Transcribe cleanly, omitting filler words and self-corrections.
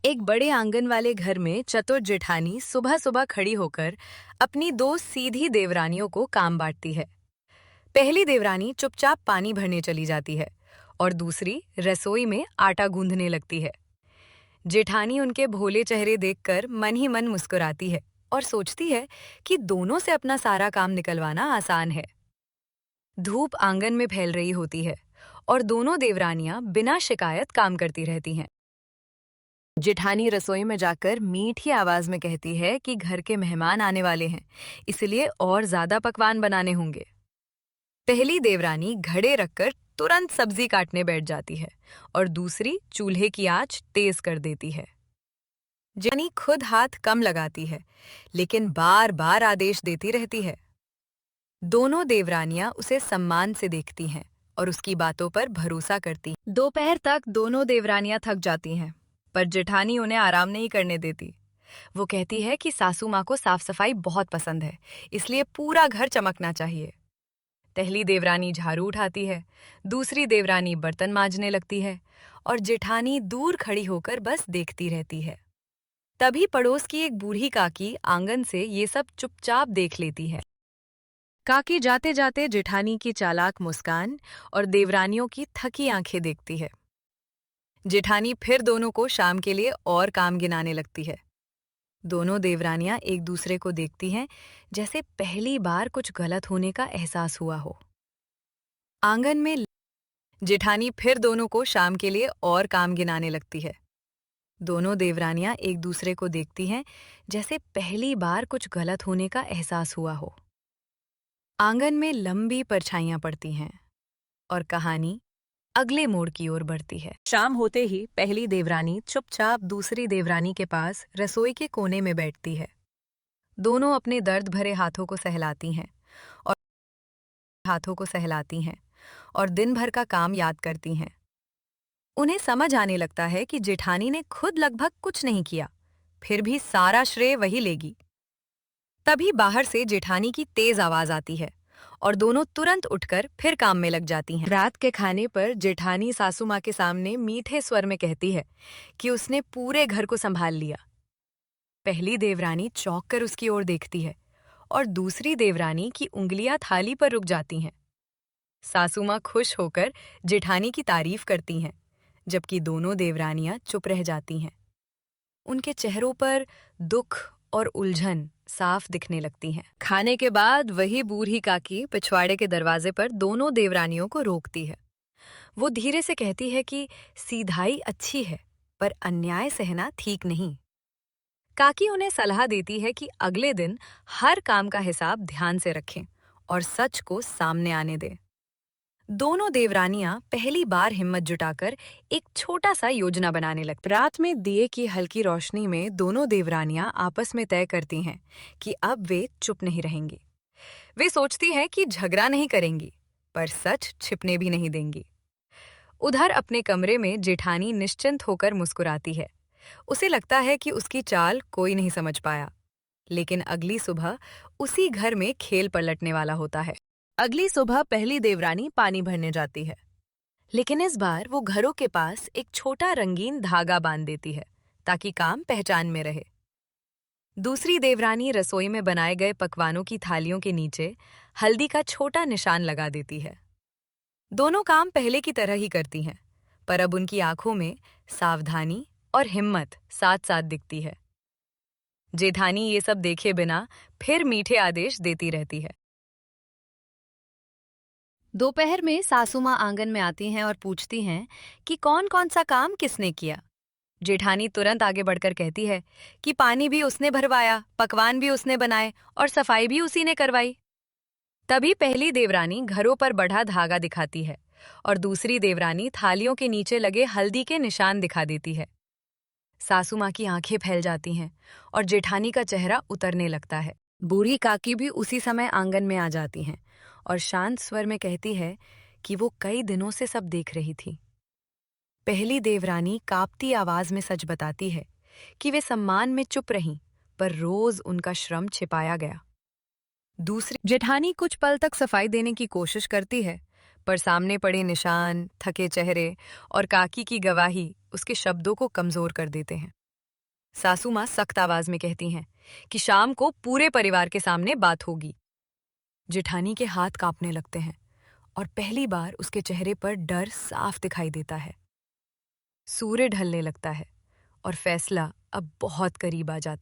एक बड़े आंगन वाले घर में चतुर जेठानी सुबह सुबह खड़ी होकर अपनी दो सीधी देवरानियों को काम बांटती है। पहली देवरानी चुपचाप पानी भरने चली जाती है और दूसरी रसोई में आटा गूंथने लगती है। जेठानी उनके भोले चेहरे देखकर मन ही मन मुस्कुराती है और सोचती है कि दोनों से अपना सारा काम निकलवाना आसान है। धूप आंगन में फैल रही होती है और दोनों देवरानियां बिना शिकायत काम करती रहती हैं। जेठानी रसोई में जाकर मीठी आवाज में कहती है कि घर के मेहमान आने वाले हैं, इसलिए और ज्यादा पकवान बनाने होंगे। पहली देवरानी घड़े रखकर तुरंत सब्जी काटने बैठ जाती है और दूसरी चूल्हे की आंच तेज कर देती है। जेठानी खुद हाथ कम लगाती है, लेकिन बार बार आदेश देती रहती है। दोनों देवरानियां उसे सम्मान से देखती हैं और उसकी बातों पर भरोसा करती हैं। दोपहर तक दोनों देवरानियां थक जाती हैं, पर जेठानी उन्हें आराम नहीं करने देती। वो कहती है कि सासू माँ को साफ सफाई बहुत पसंद है, इसलिए पूरा घर चमकना चाहिए। पहली देवरानी झाड़ू उठाती है, दूसरी देवरानी बर्तन मांजने लगती है और जेठानी दूर खड़ी होकर बस देखती रहती है। तभी पड़ोस की एक बूढ़ी काकी आंगन से ये सब चुपचाप देख लेती है। काकी जाते जाते जेठानी की चालाक मुस्कान और देवरानियों की थकी आंखें देखती है। जेठानी फिर दोनों को शाम के लिए और काम गिनाने लगती है। दोनों देवरानियां एक दूसरे को देखती हैं, जैसे पहली बार कुछ गलत होने का एहसास हुआ हो। आंगन में जेठानी फिर दोनों को शाम के लिए और काम गिनाने लगती है। दोनों देवरानियां एक दूसरे को देखती हैं, जैसे पहली बार कुछ गलत होने का एहसास हुआ हो। आंगन में लंबी परछाइयां पड़ती हैं और कहानी अगले मोड़ की ओर बढ़ती है। शाम होते ही पहली देवरानी चुपचाप दूसरी देवरानी के पास रसोई के कोने में बैठती है। दोनों अपने दर्द भरे हाथों को सहलाती हैं और दिन भर का काम याद करती हैं। उन्हें समझ आने लगता है कि जेठानी ने खुद लगभग कुछ नहीं किया, फिर भी सारा श्रेय वही लेगी। तभी बाहर से जेठानी की तेज आवाज आती है और दोनों तुरंत उठकर फिर काम में लग जाती हैं। रात के खाने पर जेठानी सासू माँ के सामने मीठे स्वर में कहती है कि उसने पूरे घर को संभाल लिया। पहली देवरानी चौंक कर उसकी ओर देखती है और दूसरी देवरानी की उंगलियां थाली पर रुक जाती हैं। सासू माँ खुश होकर जेठानी की तारीफ करती हैं, जबकि दोनों देवरानियां चुप रह जाती हैं। उनके चेहरों पर दुख और उलझन साफ दिखने लगती हैं। खाने के बाद वही बूढ़ी काकी पिछवाड़े के दरवाजे पर दोनों देवरानियों को रोकती है। वो धीरे से कहती है कि सीधाई अच्छी है, पर अन्याय सहना ठीक नहीं। काकी उन्हें सलाह देती है कि अगले दिन हर काम का हिसाब ध्यान से रखें और सच को सामने आने दें। दोनों देवरानियां पहली बार हिम्मत जुटाकर एक छोटा सा योजना बनाने लगती। रात में दिए की हल्की रोशनी में दोनों देवरानियां आपस में तय करती हैं कि अब वे चुप नहीं रहेंगी। वे सोचती हैं कि झगड़ा नहीं करेंगी, पर सच छिपने भी नहीं देंगी। उधर अपने कमरे में जेठानी निश्चिंत होकर मुस्कुराती है। उसे लगता है कि उसकी चाल कोई नहीं समझ पाया। लेकिन अगली सुबह उसी घर में खेल पलटने वाला होता है। अगली सुबह पहली देवरानी पानी भरने जाती है, लेकिन इस बार वो घरों के पास एक छोटा रंगीन धागा बांध देती है ताकि काम पहचान में रहे। दूसरी देवरानी रसोई में बनाए गए पकवानों की थालियों के नीचे हल्दी का छोटा निशान लगा देती है। दोनों काम पहले की तरह ही करती हैं, पर अब उनकी आंखों में सावधानी और हिम्मत साथ साथ दिखती है। जेठानी ये सब देखे बिना फिर मीठे आदेश देती रहती है। दोपहर में सासू माँ आंगन में आती हैं और पूछती हैं कि कौन कौन सा काम किसने किया। जेठानी तुरंत आगे बढ़कर कहती है कि पानी भी उसने भरवाया, पकवान भी उसने बनाए और सफाई भी उसी ने करवाई। तभी पहली देवरानी घरों पर बढ़ा धागा दिखाती है और दूसरी देवरानी थालियों के नीचे लगे हल्दी के निशान दिखा देती है। सासू माँ की आंखें फैल जाती हैं और जेठानी का चेहरा उतरने लगता है। बूढ़ी काकी भी उसी समय आंगन में आ जाती हैं और शांत स्वर में कहती है कि वो कई दिनों से सब देख रही थी। पहली देवरानी कांपती आवाज में सच बताती है कि वे सम्मान में चुप रहीं, पर रोज उनका श्रम छिपाया गया। दूसरी जेठानी कुछ पल तक सफाई देने की कोशिश करती है, पर सामने पड़े निशान, थके चेहरे और काकी की गवाही उसके शब्दों को कमजोर कर देते हैं। सासू माँ सख्त आवाज में कहती हैं कि शाम को पूरे परिवार के सामने बात होगी। जेठानी के हाथ कांपने लगते हैं और पहली बार उसके चेहरे पर डर साफ दिखाई देता है। सूर्य ढलने लगता है और फैसला अब बहुत करीब आ जाता है।